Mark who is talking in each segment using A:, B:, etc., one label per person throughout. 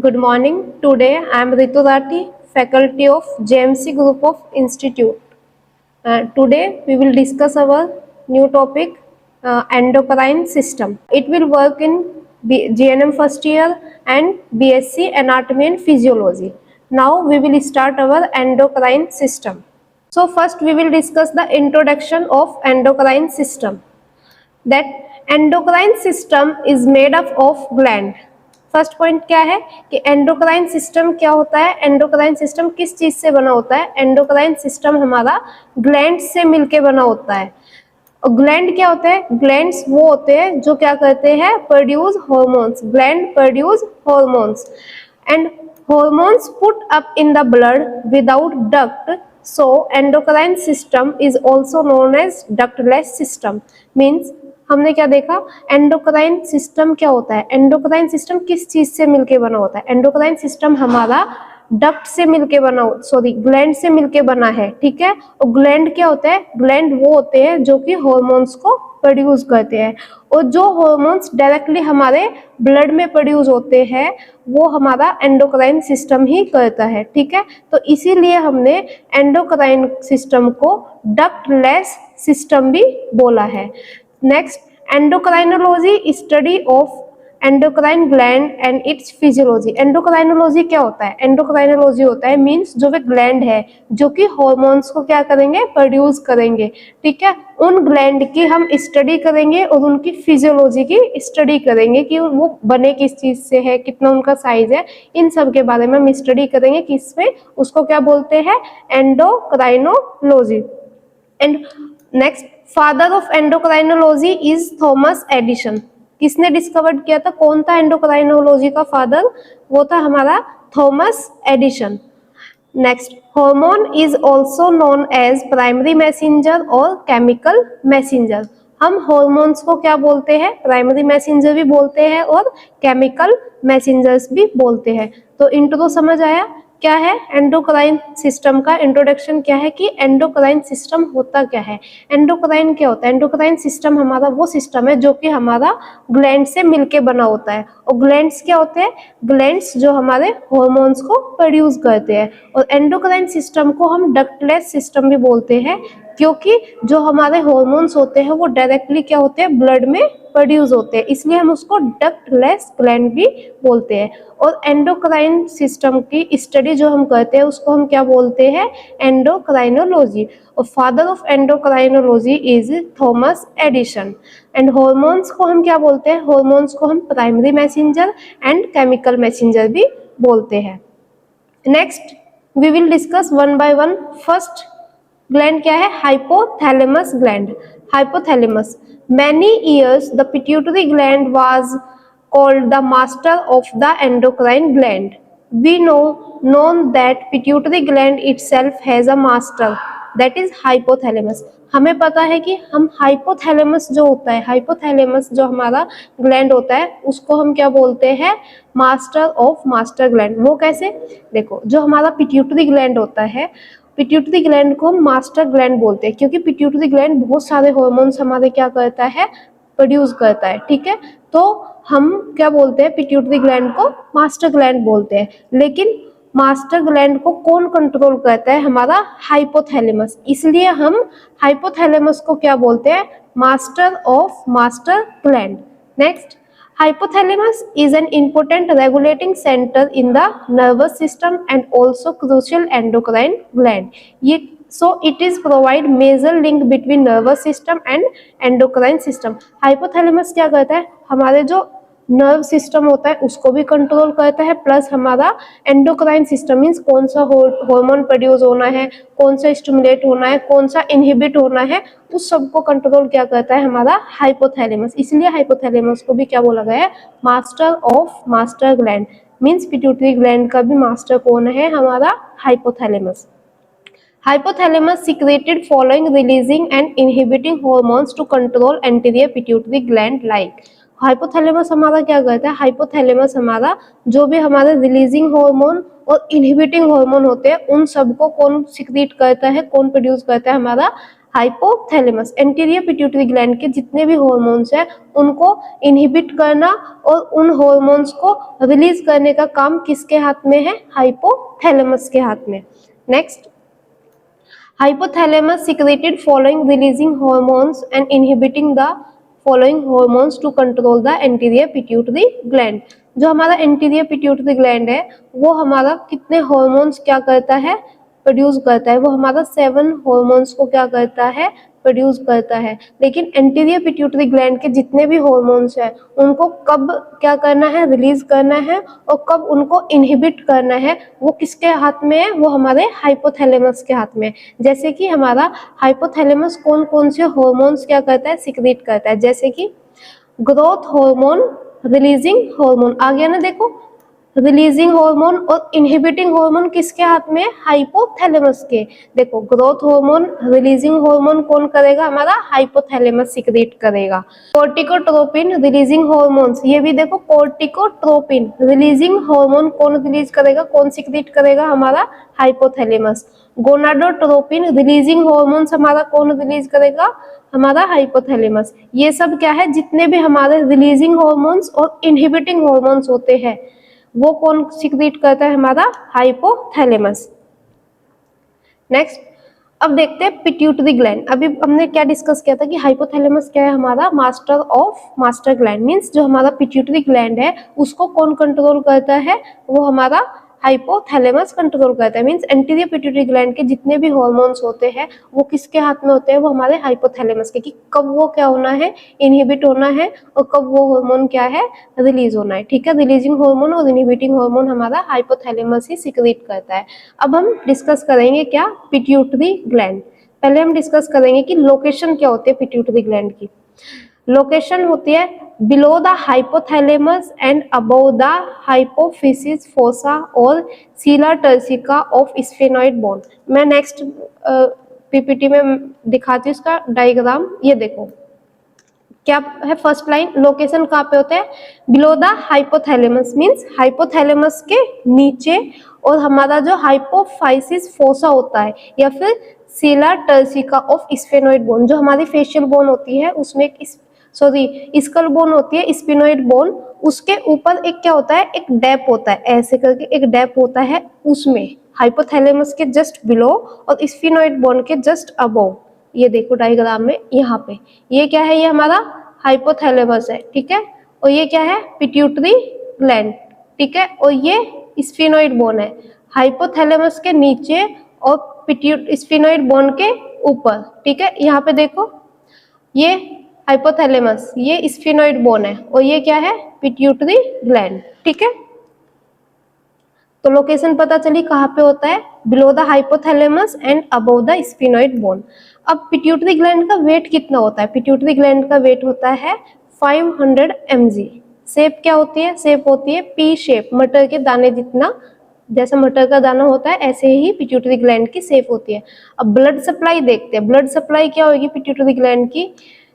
A: Good morning. Today I am Ritu Rathi, faculty of JMC Group of Institute. Today we will discuss our new topic, endocrine system. It will work in GNM first year and BSc Anatomy and Physiology. Now we will start our endocrine system. So first we will discuss the introduction of endocrine system. That endocrine system is made up of gland. First point क्या है कि endocrine system क्या होता है, endocrine system किस चीज से बना होता है। एंडोक्राइन सिस्टम हमारा ग्लैंड से मिलके बना होता है। और ग्लैंड क्या होते हैं, ग्लैंड्स वो होते हैं जो क्या करते हैं, produce hormones. Gland produce hormones and hormones put up in the blood without duct. So endocrine system is also known as ductless system. Means हमने क्या देखा, एंडोक्राइन सिस्टम क्या होता है, एंडोक्राइन सिस्टम किस चीज से मिलके बना होता है। एंडोक्राइन सिस्टम हमारा डक्ट से मिलके बना, सॉरी ग्लैंड से मिलके बना है, ठीक है। और ग्लैंड क्या होता है, ग्लैंड वो होते हैं जो कि हॉर्मोन्स को प्रोड्यूस करते हैं। और जो हॉर्मोन्स डायरेक्टली हमारे ब्लड में प्रोड्यूस होते हैं वो हमारा एंडोक्राइन सिस्टम ही करता है, ठीक है। तो इसीलिए हमने एंडोक्राइन सिस्टम को डक्टलेस सिस्टम भी बोला है। Next, endocrinology study of endocrine gland and it's physiology. Endocrinology क्या होता है, एंडोक्राइनोलॉजी होता है मींस जो वे ग्लैंड है जो कि हॉर्मोन्स को क्या करेंगे, प्रोड्यूस करेंगे, ठीक है। उन ग्लैंड की हम स्टडी करेंगे और उनकी फिजियोलॉजी की स्टडी करेंगे कि वो बने किस चीज से है, कितना उनका साइज है, इन सब के बारे में हम स्टडी करेंगे किसमें, उसको क्या बोलते हैं, endocrinology. And next, father of endocrinology is Thomas Edison. किसने डिस्कवर्ड किया था, कौन था एंडोक्राइनोलॉजी का फादर, वो था हमारा Thomas Edison. Next, hormone is also known as primary messenger और केमिकल मैसेंजर। हम हॉर्मोन्स को क्या बोलते हैं, प्राइमरी मैसेंजर भी बोलते हैं और केमिकल मैसेंजर्स भी बोलते हैं। तो इंट्रो समझ आया, क्या है एंडोक्राइन सिस्टम का इंट्रोडक्शन क्या है कि एंडोक्राइन सिस्टम होता क्या है। एंडोक्राइन क्या होता है, एंडोक्राइन सिस्टम हमारा वो सिस्टम है जो कि हमारा ग्लैंड से मिलके बना होता है। और ग्लैंड्स क्या होते हैं, ग्लैंड्स जो हमारे हॉर्मोन्स को प्रोड्यूस करते हैं। और एंडोक्राइन सिस्टम को हम डक्टलेस सिस्टम भी बोलते हैं क्योंकि जो हमारे हॉर्मोन्स होते हैं वो डायरेक्टली क्या होते हैं, ब्लड में प्रोड्यूस होते हैं, इसलिए हम उसको डक्टलेस ग्लैंड भी बोलते हैं। और एंडोक्राइन सिस्टम की स्टडी जो हम करते हैं उसको हम क्या बोलते हैं, एंडोक्राइनोलॉजी। और father of endocrinology is Thomas Edison. And hormones को हम क्या बोलते हैं, हॉर्मोन्स को हम primary messenger and chemical messenger भी बोलते हैं। Next we will discuss one by one. First gland क्या है, hypothalamus gland. Hypothalamus, many years the pituitary gland was called the master of the endocrine gland. We know that pituitary gland itself has a master, that is hypothalamus. हमें पता है कि हम hypothalamus जो होता है, हाइपोथैलेमस जो हमारा ग्लैंड होता है उसको हम क्या बोलते हैं, मास्टर ऑफ मास्टर ग्लैंड। वो कैसे, देखो जो हमारा पिट्यूटरी ग्लैंड होता है, पिट्यूटरी ग्लैंड को हम मास्टर ग्लैंड बोलते हैं क्योंकि पिट्यूटरी ग्लैंड बहुत सारे हार्मोन्स हमारे क्या करता है, प्रोड्यूस करता है, ठीक है। तो हम क्या बोलते हैं, पिट्यूटरी ग्लैंड को मास्टर ग्लैंड बोलते हैं। लेकिन मास्टर ग्लैंड को कौन कंट्रोल करता है, हमारा हाइपोथैलेमस। इसलिए हम हाइपोथैलेमस को क्या बोलते हैं, master of master gland. Next, hypothalamus is an important regulating center in the nervous system and also crucial endocrine gland. ये so it is provide major link between nervous system and endocrine system. hypothalamus क्या करता है, हमारे जो nerve system होता है उसको भी कंट्रोल करता है, प्लस हमारा एंडोक्राइन सिस्टम मीन्स कौन सा हार्मोन प्रोड्यूस होना है, कौन सा स्टिमुलेट होना है, कौन सा इनहिबिट होना है, उस सबको कंट्रोल क्या करता है हमारा हाइपोथैलेमस। इसलिए हाइपोथैलेमस को भी क्या बोला गया है, master of master gland. Means pituitary gland का भी मास्टर कौन है, हमारा hypothalamus. Hypothalamus secreted following releasing and inhibiting hormones to control anterior pituitary gland like. Hypothalamus हमारा क्या करता है, हाइपोथैलेमस हमारा जो भी हमारे रिलीजिंग हार्मोन और इनहिबिटिंग हार्मोन होते हैं उन सबको कौन सिक्रीट करता है, कौन प्रोड्यूस करता है, हमारा हाइपोथैलेमस एंटीरियर पिट्यूटरी ग्लैंड के जितने भी हॉर्मोन्स हैं उनको इनहिबिट करना और उन हॉर्मोन्स को रिलीज करने का काम किसके हाथ में है? हाइपोथैलेमस के हाथ में। Next, hypothalamus secreted following releasing hormones and inhibiting the following hormones to control the anterior pituitary gland। जो हमारा anterior pituitary gland है वो हमारा कितने hormones क्या करता है? प्रोड्यूस करता है। वो हमारा 7 हॉर्मोन्स को क्या करता है? प्रोड्यूस करता है। लेकिन एंटीरियर पिट्यूटरी ग्लैंड के जितने भी हॉर्मोन्स हैं उनको कब क्या करना है? रिलीज करना है, और कब उनको इनहिबिट करना है वो किसके हाथ में है? वो हमारे हाइपोथैलेमस के हाथ में है। जैसे कि हमारा हाइपोथैलेमस कौन कौन से हॉर्मोन्स क्या करता है? सिक्रीट करता है, जैसे कि ग्रोथ हार्मोन, रिलीजिंग हार्मोन आ गया ना, देखो रिलीजिंग हार्मोन और इनहिबिटिंग हार्मोन किसके हाथ में है? हाइपोथैलेमस के। देखो ग्रोथ हार्मोन, रिलीजिंग हार्मोन कौन करेगा? हमारा हाइपोथैलेमस सिक्रीट करेगा। कोर्टिकोट्रोपिन रिलीजिंग हार्मोन्स, ये भी देखो कोर्टिकोट्रोपिन रिलीजिंग हार्मोन कौन रिलीज करेगा? कौन सिक्रीट करेगा? हमारा हाइपोथैलेमस। गोनाडोट्रोपिन रिलीजिंग हार्मोन्स हमारा कौन रिलीज करेगा? हमारा हाइपोथैलेमस। ये सब क्या है? जितने भी हमारे रिलीजिंग हार्मोन्स और इनहिबिटिंग हार्मोन्स होते हैं वो कौन सिक्रीट करता है? हमारा हाइपोथैलेमस। नेक्स्ट, अब देखते हैं पिट्यूटरी ग्लैंड। अभी हमने क्या डिस्कस किया था कि हाइपोथैलेमस क्या है? हमारा मास्टर ग्लैंड, मींस जो हमारा पिट्यूटरी ग्लैंड है उसको कौन कंट्रोल करता है? वो हमारा हाइपोथैलेमस कंट्रोल करता है। मींस एंटीरियर पिट्यूटरी ग्लैंड के जितने भी हॉर्मोन्स होते हैं वो किसके हाथ में होते हैं? वो हमारे हाइपोथैलेमस के, कि कब वो क्या होना है? इनहिबिट होना है, और कब वो हार्मोन क्या है? रिलीज होना है। ठीक है, रिलीजिंग हार्मोन और इनहिबिटिंग हार्मोन हमारा हाइपोथैलेमस ही सिक्रीट करता है। अब हम डिस्कस करेंगे क्या? Pituitary gland. पहले हम डिस्कस करेंगे कि लोकेशन क्या होती है पिट्यूटरी ग्लैंड की। लोकेशन होती है below the hypothalamus and above the hypophysis fossa और सीला टर्सिका ऑफ स्फेनॉइड बोन। मैं नेक्स्ट पीपीटी में दिखाती हूँ इसका डायग्राम। ये देखो क्या है, फर्स्ट लाइन लोकेशन कहाँ पे होता है? Below the hypothalamus, means hypothalamus के नीचे, और हमारा जो हाइपोफाइसिस फोसा होता है या फिर सीला टर्सिका ऑफ स्फेनॉइड बोन, जो हमारी फेशियल बोन होती है उसमें स्कल बोन होती है, स्फेनॉइड बोन, उसके ऊपर एक क्या होता है? एक डैप होता है, ऐसे करके एक डैप होता है, उसमें हाइपोथैलेमस के जस्ट बिलो और स्फेनॉइड बोन के जस्ट अबव। ये देखो डायग्राम में यहाँ पे, ये क्या है? ये हमारा हाइपोथैलेमस है, ठीक है, और ये क्या है? पिट्यूटरी ग्लैंड, ठीक है, और ये स्फेनॉइड बोन है हाइपोथैलेमस के नीचे और स्फेनॉइड बोन के ऊपर, ठीक है। यहाँ पे देखो ये हाइपोथैलेमस, ये स्फेनॉइड बोन है, और ये क्या है? पिट्यूटरी ग्लैंड, ठीक है। तो लोकेशन पता चली कहाँ पे होता है? Below the hypothalamus and above the sphenoid bone. अब पिट्यूटरी ग्लैंड का वेट कितना होता है? पिट्यूटरी ग्लैंड का वेट होता है 500 mg। शेप क्या होती है? शेप होती है पी शेप, मटर के दाने जितना, जैसा मटर का दाना होता है ऐसे ही पिट्यूटरी ग्लैंड की शेप होती है। अब ब्लड सप्लाई देखते हैं। ब्लड सप्लाई क्या होगी पिट्यूटरी ग्लैंड की?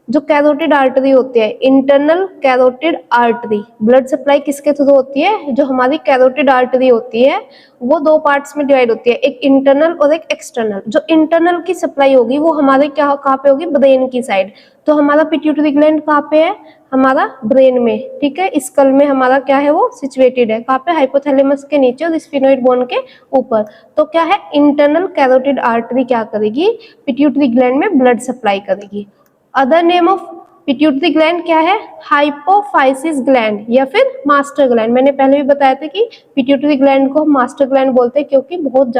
A: जो कैरोटिड आर्टरी होती है, internal carotid artery, blood supply किसके थ्रू होती है? जो हमारी कैरोटिड आर्टरी होती है वो 2 पार्ट्स में डिवाइड होती है, एक इंटरनल और एक एक्सटर्नल। जो इंटरनल की सप्लाई होगी वो हमारे क्या कहाँ पे होगी? ब्रेन की साइड। तो हमारा पिट्यूटरी ग्लैंड कहाँ पे है? हमारा ब्रेन में, ठीक है, स्कल में हमारा क्या है? वो सिचुएटेड है कहाँ पे? हाइपोथैलेमस के नीचे और स्फेनॉइड बोन के ऊपर। तो क्या है? इंटरनल कैरोटिड आर्टरी क्या करेगी? पिट्यूटरी ग्लैंड में ब्लड सप्लाई करेगी। Other name of pituitary gland क्या है? हाइपोफाइसिस ग्लैंड या फिर मास्टर ग्लैंड। मैंने पहले भी बताया था कि पिट्यूटरी ग्लैंड को हम मास्टर ग्लैंड बोलते हैं क्योंकि बहुत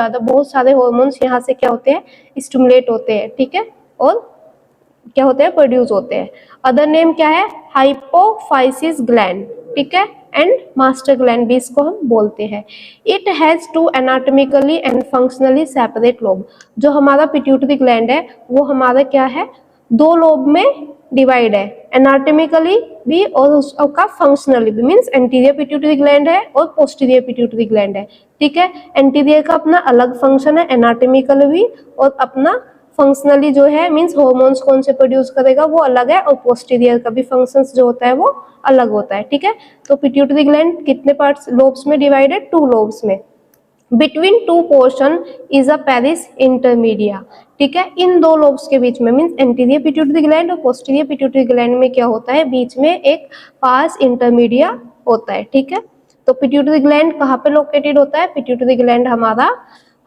A: सारे हार्मोन्स यहाँ से क्या होते हैं? स्टिमुलेट होते हैं, ठीक है, और क्या होते हैं? प्रोड्यूस होते हैं। अदर नेम क्या है? हाइपोफाइसिस ग्लैंड, ठीक है, एंड मास्टर ग्लैंड भी इसको हम बोलते हैं। It has 2 anatomically and functionally separate lobe. जो हमारा पिट्यूटरी ग्लैंड है वो हमारा क्या है? 2 लोब में डिवाइड है, एनाटॉमिकली भी और उसका फंक्शनली भी। मींस एंटीरियर पिट्यूटरी ग्लैंड है और पोस्टीरियर पिट्यूटरी ग्लैंड है, ठीक है। एंटीरियर का अपना अलग फंक्शन है, एनाटॉमिकल भी, और अपना फंक्शनली जो है मींस हार्मोन्स कौन से प्रोड्यूस करेगा वो अलग है, और पोस्टीरियर का भी फंक्शंस जो होता है वो अलग होता है, ठीक है। तो पिट्यूटरी ग्लैंड कितने पार्ट्स लोब्स में डिवाइडेड? 2 लोब्स में। Between two portion is a Paris intermedia. ठीक है, इन दो लोब्स के बीच में मीन्स एंटीरियर पिट्यूटरी ग्लैंड और पोस्टीरियर पिट्यूटरी ग्लैंड में क्या होता है, बीच में एक पास इंटरमीडिया होता है। ठीक है, तो पिट्यूटरी ग्लैंड कहाँ पे लोकेटेड होता है, पिट्यूटरी ग्लैंड हमारा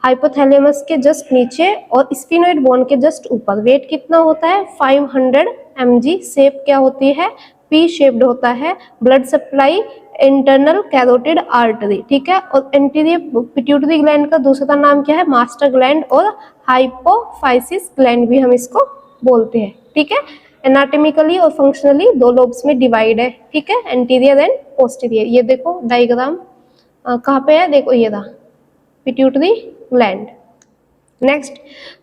A: हाइपोथैलेमस के जस्ट नीचे और स्फिनोइड बोन के जस्ट ऊपर। वेट कितना होता है, 500 mg। शेप क्या होती है, पी शेप्ड होता है। Blood supply internal carotid artery. ठीक है, और एंटीरियर पिट्यूटरी ग्लैंड का दूसरा नाम क्या है, मास्टर ग्लैंड और हाइपोफाइसिस ग्लैंड भी हम इसको बोलते हैं। ठीक है, एनाटॉमिकली और फंक्शनली दो लोब्स में डिवाइड है। ठीक है, एंटीरियर एंड पोस्टीरियर। ये देखो डायग्राम कहाँ पे है, देखो ये रहा pituitary gland. Next,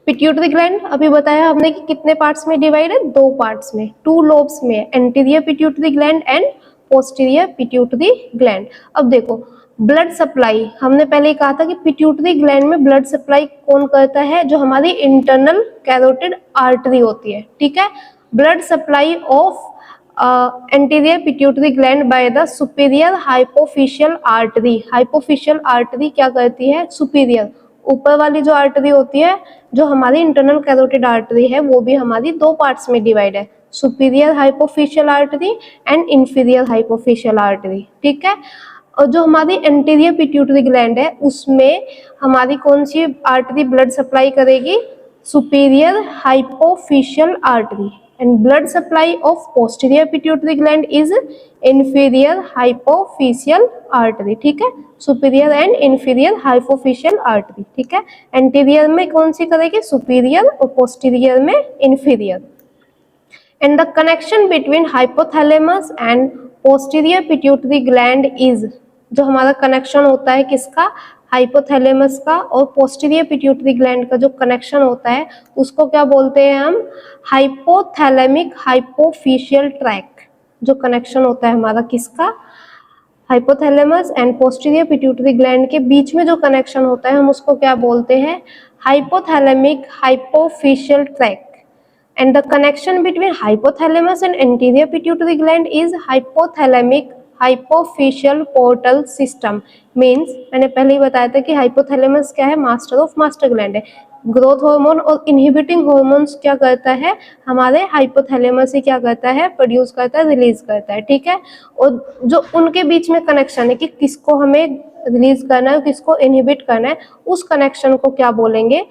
A: pituitary gland अभी बताया हमने कि कितने पार्ट्स में डिवाइड है, दो पार्ट्स में, टू लोब्स में, anterior pituitary gland and posterior pituitary gland. अब देखो ब्लड सप्लाई, हमने पहले ही कहा था कि पिट्यूटरी ग्लैंड में ब्लड सप्लाई कौन करता है, जो हमारी इंटरनल कैरोटिड आर्टरी होती है। ठीक है, blood supply of anterior pituitary gland by the superior hypophyseal artery. Hypophyseal artery क्या करती है, सुपीरियर ऊपर वाली जो आर्टरी होती है, जो हमारी इंटरनल कैरोटिड आर्टरी है, वो भी हमारी दो पार्ट्स में डिवाइड है, superior hypophyseal artery and inferior hypophyseal artery. ठीक है, और जो हमारी एंटीरियर पिट्यूटरी ग्लैंड है उसमें हमारी कौन सी आर्टरी ब्लड सप्लाई करेगी, superior hypophyseal artery. And blood supply of posterior pituitary gland is inferior hypophyseal artery. ठीक है, superior and inferior hypophyseal artery. ठीक है, एंटीरियर में कौन सी करेगी, सुपीरियर, और पोस्टीरियर में inferior. And the connection between hypothalamus and posterior pituitary gland is, जो हमारा कनेक्शन होता है किसका, हाइपोथैलेमस का और पोस्टीरियर पिट्यूटरी ग्लैंड का जो कनेक्शन होता है उसको क्या बोलते हैं हम, हाइपोथैलेमिक हाइपोफिशियल ट्रैक। जो कनेक्शन होता है हमारा किसका, hypothalamus and posterior pituitary gland के बीच में जो कनेक्शन होता है हम उसको क्या बोलते हैं, hypothalamic hypophyseal tract. And the connection between hypothalamus and anterior pituitary gland is hypothalamic hypophyseal portal system। Means मैंने पहले ही बताया था कि हाइपोथैलेमस क्या है, मास्टर ऑफ मास्टर ग्लैंड है। ग्रोथ हार्मोन और इनहिबिटिंग हार्मोन्स क्या करता है, हमारे हाइपोथैलेमस ही क्या करता है, प्रोड्यूस करता है, रिलीज करता है। ठीक है, और जो उनके बीच में कनेक्शन है कि किसको हमें रिलीज करना है, किसको इनहिबिट करना है, उस कनेक्शन को क्या बोलेंगे,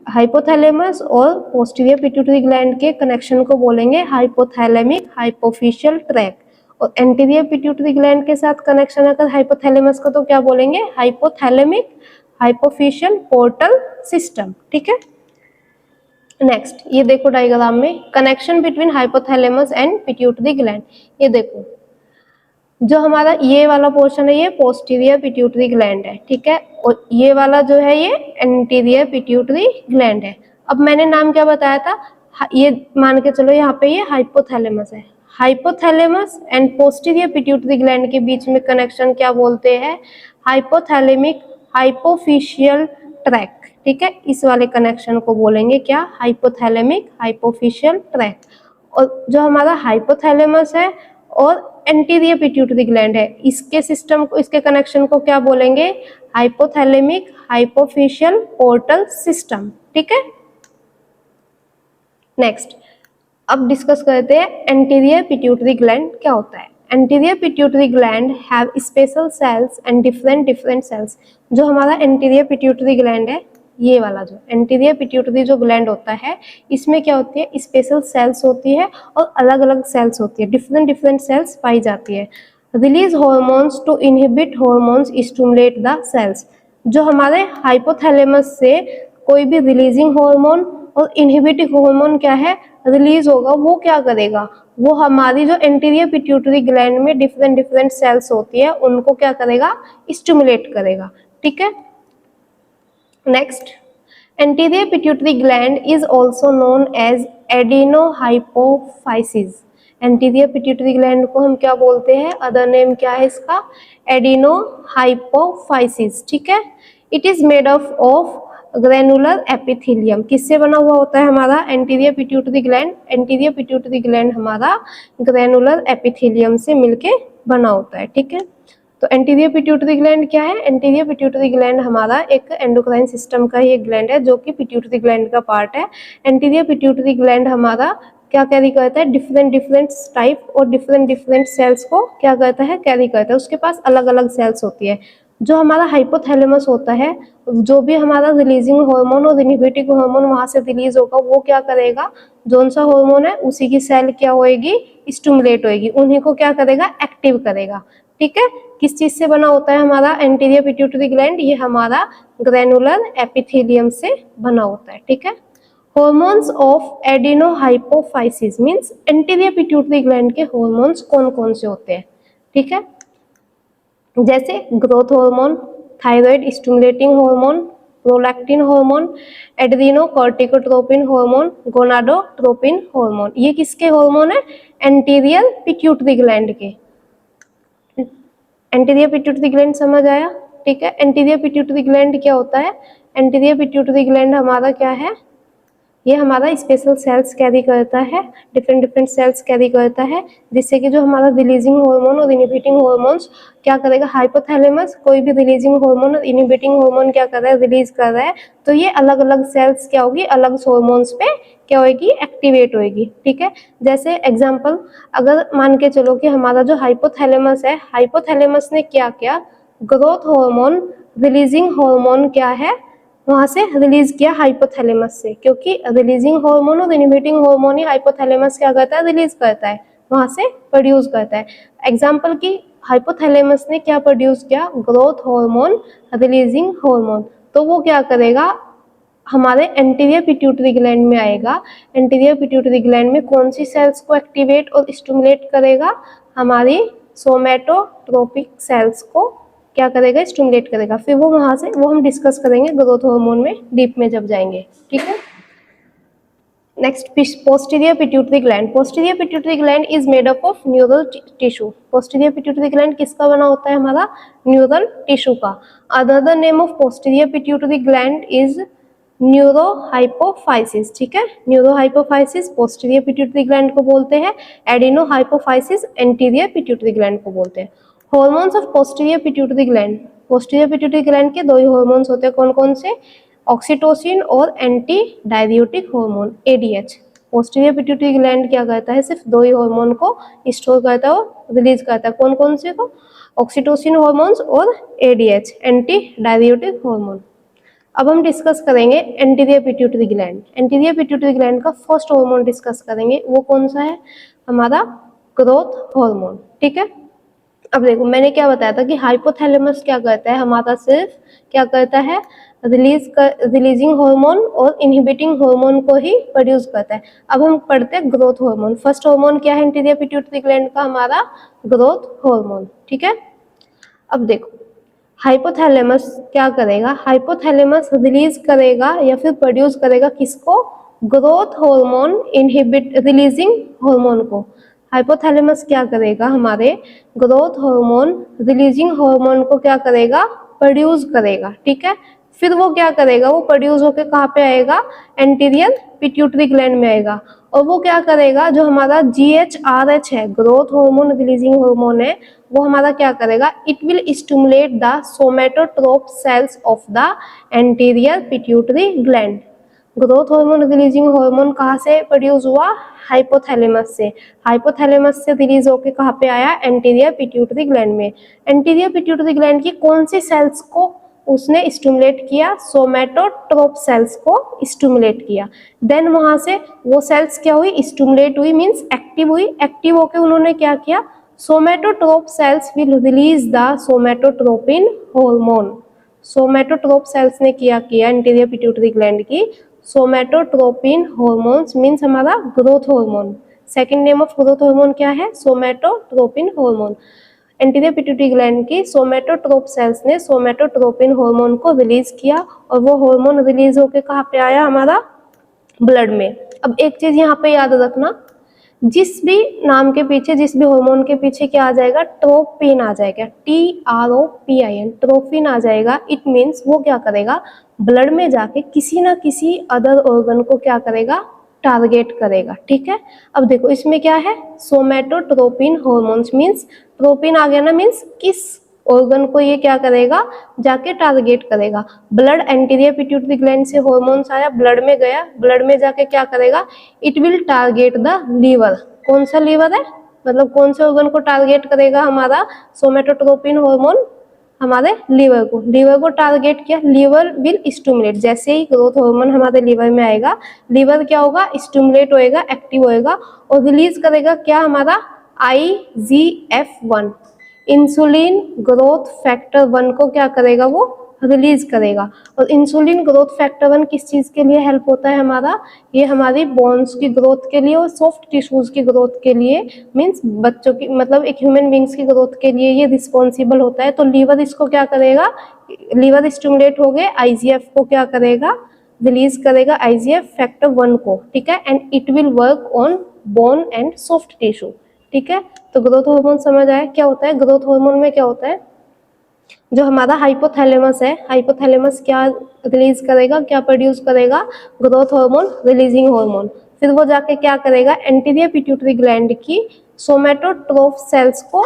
A: हाइपोथैलेमस और पोस्टीरियर पिट्यूटरी ग्लैंड के कनेक्शन को बोलेंगे हाइपोथैलेमिक हाइपोफिशियल ट्रैक। और एंटीरियर पिट्यूटरी ग्लैंड के साथ कनेक्शन अगर हाइपोथैलेमस का तो क्या बोलेंगे, हाइपोथैलेमिक हाइपोफिशियल पोर्टल सिस्टम। ठीक है, नेक्स्ट ये देखो डायग्राम में connection between hypothalamus and pituitary gland. ये देखो जो हमारा ये वाला पोर्शन है ये पोस्टीरियर पिट्यूटरी ग्लैंड है। ठीक है, और ये वाला जो है ये एंटीरियर पिट्यूटरी ग्लैंड है। अब मैंने नाम क्या बताया था, ये मान के चलो यहाँ पे ये हाइपोथैलेमस है। Hypothalamus and posterior pituitary gland के बीच में कनेक्शन क्या बोलते हैं, हाइपोथैलेमिक हाइपोफिशियल ट्रैक। ठीक है, इस वाले कनेक्शन को बोलेंगे क्या, हाइपोथैलेमिक हाइपोफिशियल ट्रैक। और जो हमारा हाइपोथैलेमस है और एंटीरियर पिट्यूटरी ग्लैंड है, इसके सिस्टम को, इसके कनेक्शन को क्या बोलेंगे, हाइपोथैलेमिक हाइपोफिशियल पोर्टल सिस्टम। ठीक है, नेक्स्ट अब डिस्कस करते हैं एंटीरियर पिट्यूटरी ग्लैंड क्या होता है। Anterior pituitary gland have special cells and different cells. जो हमारा एंटीरियर पिट्यूटरी ग्लैंड है, ये वाला जो एंटीरियर पिट्यूटरी जो ग्लैंड होता है, इसमें क्या होती है, स्पेशल सेल्स होती है और अलग अलग सेल्स होती है, डिफरेंट सेल्स पाई जाती है। Release hormones to inhibit hormones stimulate the cells. जो हमारे हाइपोथैलेमस से कोई भी रिलीजिंग हार्मोन और इनहिबिटिंग हार्मोन क्या है, रिलीज होगा, वो क्या करेगा, वो हमारी जो एंटीरियर पिट्यूटरी ग्लैंड में डिफरेंट सेल्स होती है उनको क्या करेगा, स्टिमुलेट करेगा। ठीक है, next anterior pituitary gland is also known as adenohypophysis। Anterior pituitary gland को हम क्या बोलते हैं, अदर नेम क्या है इसका, एडिनोहाइपोफाइसिस। ठीक है, it is made up of granular epithelium. किससे बना हुआ होता है हमारा anterior pituitary gland, anterior pituitary gland हमारा ग्रेनुलर एपिथेलियम से मिलके बना होता है। ठीक है, तो एंटीरियर पिट्यूटरी ग्लैंड क्या है? एंटीरियर पिट्यूटरी ग्लैंड हमारा एक एंडोक्राइन सिस्टम का ही एक ग्लैंड है जो कि पिट्यूटरी ग्लैंड का पार्ट है। एंटीरियर पिट्यूटरी ग्लैंड हमारा क्या कैरी करता है? डिफरेंट डिफरेंट टाइप और डिफरेंट डिफरेंट सेल्स को क्या करता है? कैरी करता है। उसके पास अलग अलग सेल्स होती है। जो हमारा हाइपोथैलेमस होता है, जो भी हमारा रिलीजिंग हार्मोन और इनहिबिटिंग हार्मोन वहां से रिलीज होगा, वो क्या करेगा? जोन सा हार्मोन है उसी की सेल क्या होएगी? स्टिमुलेट होएगी, उन्हीं को क्या करेगा? एक्टिव करेगा। ठीक है। किस चीज से बना होता है हमारा एंटीरियर पिट्यूटरी ग्लैंड? ये हमारा ग्रेनुलर एपिथेलियम से बना होता है। ठीक है। Hormones of adenohypophysis means anterior pituitary gland के हॉर्मोन्स कौन कौन से होते हैं? ठीक है। जैसे growth hormone, thyroid stimulating hormone, prolactin hormone, adrenocorticotropin hormone, gonadotropin hormone. ये किसके हार्मोन है? एंटीरियर पिट्यूटरी ग्लैंड के। एंटीरियर पिट्यूटरी ग्लैंड समझ आया? ठीक है। एंटीरियर पिट्यूटरी ग्लैंड क्या होता है? एंटीरियर पिट्यूटरी ग्लैंड हमारा क्या है? ये हमारा स्पेशल सेल्स कैरी करता है, डिफरेंट डिफरेंट सेल्स कैरी करता है, जिससे कि जो हमारा रिलीजिंग हार्मोन और इनहिबिटिंग हार्मोन्स क्या करेगा? हाइपोथैलेमस कोई भी रिलीजिंग हार्मोन और इनहिबिटिंग हार्मोन क्या कर रहा है? रिलीज कर रहा है। तो ये अलग अलग सेल्स क्या होगी? अलग हार्मोन्स पे क्या होगी? एक्टिवेट होगी। ठीक है। जैसे एग्जाम्पल, अगर मान के चलो कि हमारा जो हाइपोथैलेमस है, हाइपोथैलेमस ने क्या किया? ग्रोथ हार्मोन रिलीजिंग हार्मोन क्या है वहां से रिलीज किया हाइपोथैलेमस से, क्योंकि रिलीजिंग हार्मोन और इनहिबिटिंग हार्मोन ही हाइपोथैलेमस क्या करता है? रिलीज करता है, वहां से प्रोड्यूस करता है। एग्जाम्पल की हाइपोथैलेमस ने क्या प्रोड्यूस किया? Growth hormone releasing hormone. तो वो क्या करेगा? हमारे एंटीरियर पिट्यूटरी ग्लैंड में आएगा। एंटीरियर पिट्यूटरी ग्लैंड में कौन सी सेल्स को एक्टिवेट और स्टिमुलेट करेगा? हमारी सोमैटोट्रोपिक सेल्स को क्या करेगा? स्टिमुलेट करेगा। फिर वो वहां से वो हम डिस्कस करेंगे ग्रोथ हार्मोन में डीप में जब जाएंगे। ठीक है। Next, posterior pituitary gland. Posterior pituitary gland is made up of neural tissue. Posterior pituitary gland किसका बना होता है? हमारा न्यूरल टिश्यू का। Other name of posterior pituitary gland is neurohypophysis. ठीक है। न्यूरोहाइपोफाइसिस पोस्टीरियर पिट्यूटरी ग्लैंड को बोलते हैं। एडिनोहाइपोफाइसिस एंटीरियर पिट्यूटरी ग्लैंड को बोलते हैं। Hormones of posterior pituitary gland. Posterior pituitary gland के दो ही हॉर्मोन्स होते हैं, कौन कौन से? ऑक्सीटोसिन और anti diuretic hormone, ADH. Posterior pituitary gland क्या करता है? सिर्फ दो ही हार्मोन को स्टोर करता है और रिलीज करता है, कौन कौन से को? ऑक्सीटोसिन हार्मोन्स और एडीएच, एंटी डायरियोटिक हार्मोन। अब हम डिस्कस करेंगे anterior pituitary gland. Anterior pituitary gland का फर्स्ट हार्मोन डिस्कस करेंगे, वो कौन सा है? हमारा ग्रोथ हार्मोन। ठीक है। अब देखो, मैंने क्या बताया था कि हाइपोथैलेमस क्या करता है? हमारा सिर्फ क्या करता है? रिलीजिंग हार्मोन और इनहिबिटिंग हार्मोन को ही प्रोड्यूस करता है। अब हम पढ़ते हैं ग्रोथ हार्मोन। फर्स्ट हार्मोन क्या है एंटीरियर पिट्यूटरी ग्लैंड का? हमारा ग्रोथ हार्मोन। ठीक है। अब देखो, हाइपोथैलेमस क्या करेगा? हाइपोथैलेमस रिलीज करेगा या फिर प्रोड्यूस करेगा किसको? ग्रोथ हार्मोन रिलीजिंग हार्मोन को। हाइपोथैलेमस क्या करेगा? हमारे ग्रोथ हार्मोन रिलीजिंग हार्मोन को क्या करेगा? प्रोड्यूस करेगा। ठीक है। फिर वो क्या करेगा? वो प्रोड्यूस होकर कहाँ पे आएगा? एंटीरियर पिट्यूटरी ग्लैंड में आएगा। और वो क्या करेगा? जो हमारा GHRH है, ग्रोथ हार्मोन रिलीजिंग हार्मोन है, वो हमारा क्या करेगा? It will stimulate the somatotrope cells of the anterior pituitary gland. Growth hormone releasing hormone कहाँ से प्रोड्यूस हुआ? हाइपोथैलेमस से। हाइपोथैलेमस से रिलीज होके कहाँ पे आया? एंटीरियर पिट्यूटरी ग्लैंड में। एंटीरियर पिट्यूटरी ग्लैंड की कौन सी सेल्स को उसने स्टिमुलेट किया? सोमेटोट्रोप सेल्स को स्टिमुलेट किया। देन वहां से वो सेल्स क्या हुई? स्टिमुलेट हुई, मींस एक्टिव हुई। एक्टिव होके उन्होंने क्या किया? Somatotrope cells will release the somatotropin hormone. Somatotrope cells ने किया एंटीरियर पिट्यूटरी ग्लैंड की सोमेटोट्रोपिन हार्मोन्स, मींस हमारा growth hormone. Second name of growth hormone क्या है? Somatotropin hormone. Anterior pituitary gland की सोमेटोट्रोप सेल्स ने सोमेटोट्रोपिन हार्मोन को release किया और वो हार्मोन रिलीज होके कहाँ पे आया? हमारा ब्लड में। अब एक चीज यहाँ पे याद रखना, जिस भी नाम के पीछे, जिस भी हार्मोन के पीछे क्या आ जाएगा? ट्रोपिन आ जाएगा, TROPIN, ट्रोपिन आ जाएगा। इट मीन्स वो क्या करेगा? ब्लड में जाके किसी ना किसी अदर ऑर्गन को क्या करेगा? टारगेट करेगा। ठीक है। अब देखो इसमें क्या है? सोमेटोट्रोपिन हार्मोन्स मीन्स ट्रोपिन आ गया ना, मीन्स किस ऑर्गन को ये क्या करेगा, जाके टारगेट करेगा। ब्लड एंटीरियर पिट्यूटरी ग्लैंड से हॉर्मोन्स आया, ब्लड में गया, ब्लड में जाके क्या करेगा, it will target the liver. कौन सा लीवर है, मतलब कौन से ऑर्गन को टारगेट करेगा, हमारा सोमेटोट्रोपिन हार्मोन हमारे लीवर को टारगेट किया, लीवर विल स्टिमुलेट। जैसे ही ग्रोथ हार्मोन हमारे लीवर में आएगा, लीवर क्या होगा, स्टिमुलेट होएगा, एक्टिव होएगा और रिलीज करेगा क्या, हमारा IGF-1, इंसुलिन ग्रोथ फैक्टर 1 को क्या करेगा, वो रिलीज करेगा। और इंसुलिन ग्रोथ फैक्टर 1 किस चीज के लिए हेल्प होता है हमारा, ये हमारी बोन्स की ग्रोथ के लिए और सॉफ्ट टिश्यूज की ग्रोथ के लिए, मींस बच्चों की, मतलब एक ह्यूमन बींग्स की ग्रोथ के लिए ये रिस्पॉन्सिबल होता है। तो लीवर इसको क्या करेगा, लीवर स्टिमुलेट हो गए, IGF को क्या करेगा, रिलीज करेगा, IGF फैक्टर 1 को, ठीक है, and it will work on bone and soft tissue, ठीक है। तो ग्रोथ हार्मोन समझ आया क्या होता है। ग्रोथ हार्मोन में क्या होता है, जो हमारा हाइपोथैलेमस है, हाइपोथैलेमस क्या रिलीज करेगा, क्या प्रोड्यूस करेगा, ग्रोथ हार्मोन रिलीजिंग हार्मोन। फिर वो जाके क्या करेगा, एंटीरियर पिट्यूटरी ग्लैंड की सोमेटोट्रोफ सेल्स को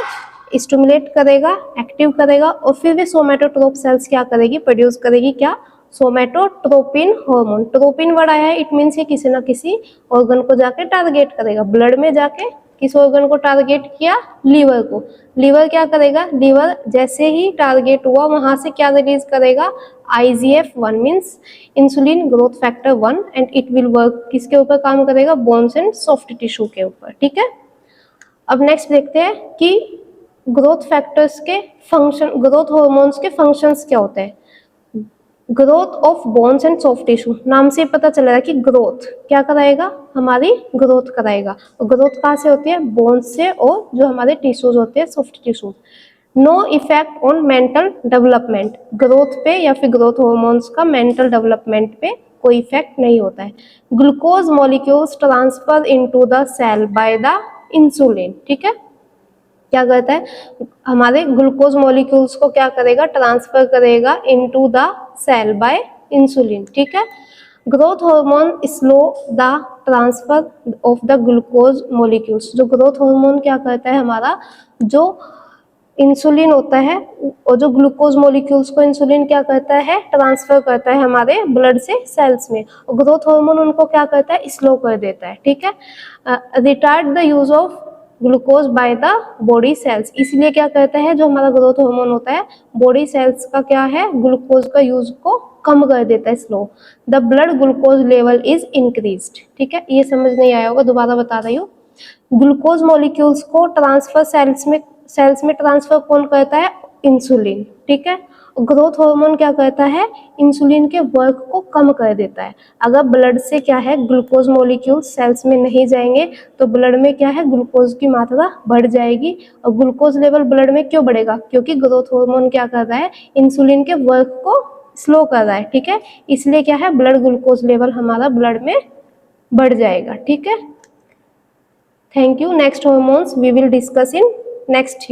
A: स्टिमुलेट करेगा, एक्टिव करेगा, और फिर वे सोमेटोट्रोफ सेल्स क्या करेगी, प्रोड्यूस करेगी क्या, सोमेटोट्रोपिन हार्मोन। ट्रोपिन वर्ड आया है, इट मीन्स ये किसी ना किसी ऑर्गन को जाके टारगेट करेगा। ब्लड में जाके किस ऑर्गन को टारगेट किया, लीवर को। लीवर क्या करेगा, लीवर जैसे ही टारगेट हुआ वहां से क्या रिलीज करेगा, IGF-1 means insulin growth factor 1, and it will work किसके ऊपर काम करेगा, बोन्स एंड सॉफ्ट टिश्यू के ऊपर, ठीक है। अब नेक्स्ट देखते हैं कि ग्रोथ फैक्टर्स के फंक्शन, ग्रोथ हार्मोन्स के फंक्शंस क्या होते हैं। Growth of bones and soft tissue, नाम से पता चल रहा है कि ग्रोथ क्या कराएगा, हमारी ग्रोथ कराएगा। और ग्रोथ कहाँ से होती है, बोन्स से, और जो हमारे टिश्यूज होते हैं soft tissues. No effect on mental development, growth पे या फिर ग्रोथ हार्मोन्स का मेंटल डेवलपमेंट पे कोई इफेक्ट नहीं होता है। Glucose molecules transfer into the cell by the insulin, ठीक है, क्या करता है, हमारे ग्लूकोज मॉलिक्यूल्स को क्या करेगा, ट्रांसफर करेगा into the cell by insulin, ठीक है। Growth hormone slow the transfer of the glucose molecules, जो ग्रोथ हार्मोन क्या करता है, हमारा जो इंसुलिन होता है और जो ग्लूकोज मॉलिक्यूल्स को इंसुलिन क्या करता है, ट्रांसफर करता है हमारे ब्लड से सेल्स में, और ग्रोथ हार्मोन उनको क्या करता है, स्लो कर देता है, ठीक है। Retard the use of glucose by the body cells, इसलिए क्या करता है, जो हमारा ग्रोथ हार्मोन होता है बॉडी सेल्स का क्या है, ग्लूकोज का यूज को कम कर देता है, slow. The blood glucose level is increased, ठीक है, ये समझ नहीं आया होगा, दोबारा बता रही हूँ। ग्लूकोज मॉलिक्यूल्स को ट्रांसफर सेल्स में ट्रांसफर कौन करता है, इंसुलिन, ठीक है। ग्रोथ हार्मोन क्या करता है, इंसुलिन के वर्क को कम कर देता है। अगर ब्लड से क्या है, ग्लूकोज मॉलिक्यूल सेल्स में नहीं जाएंगे तो ब्लड में क्या है, ग्लूकोज की मात्रा बढ़ जाएगी। और ग्लूकोज लेवल ब्लड में क्यों बढ़ेगा, क्योंकि ग्रोथ हार्मोन क्या कर रहा है, इंसुलिन के वर्क को स्लो कर रहा है, ठीक है, इसलिए क्या है, ब्लड ग्लूकोज लेवल हमारा ब्लड में बढ़ जाएगा, ठीक है। Thank you. Next hormones we will discuss in next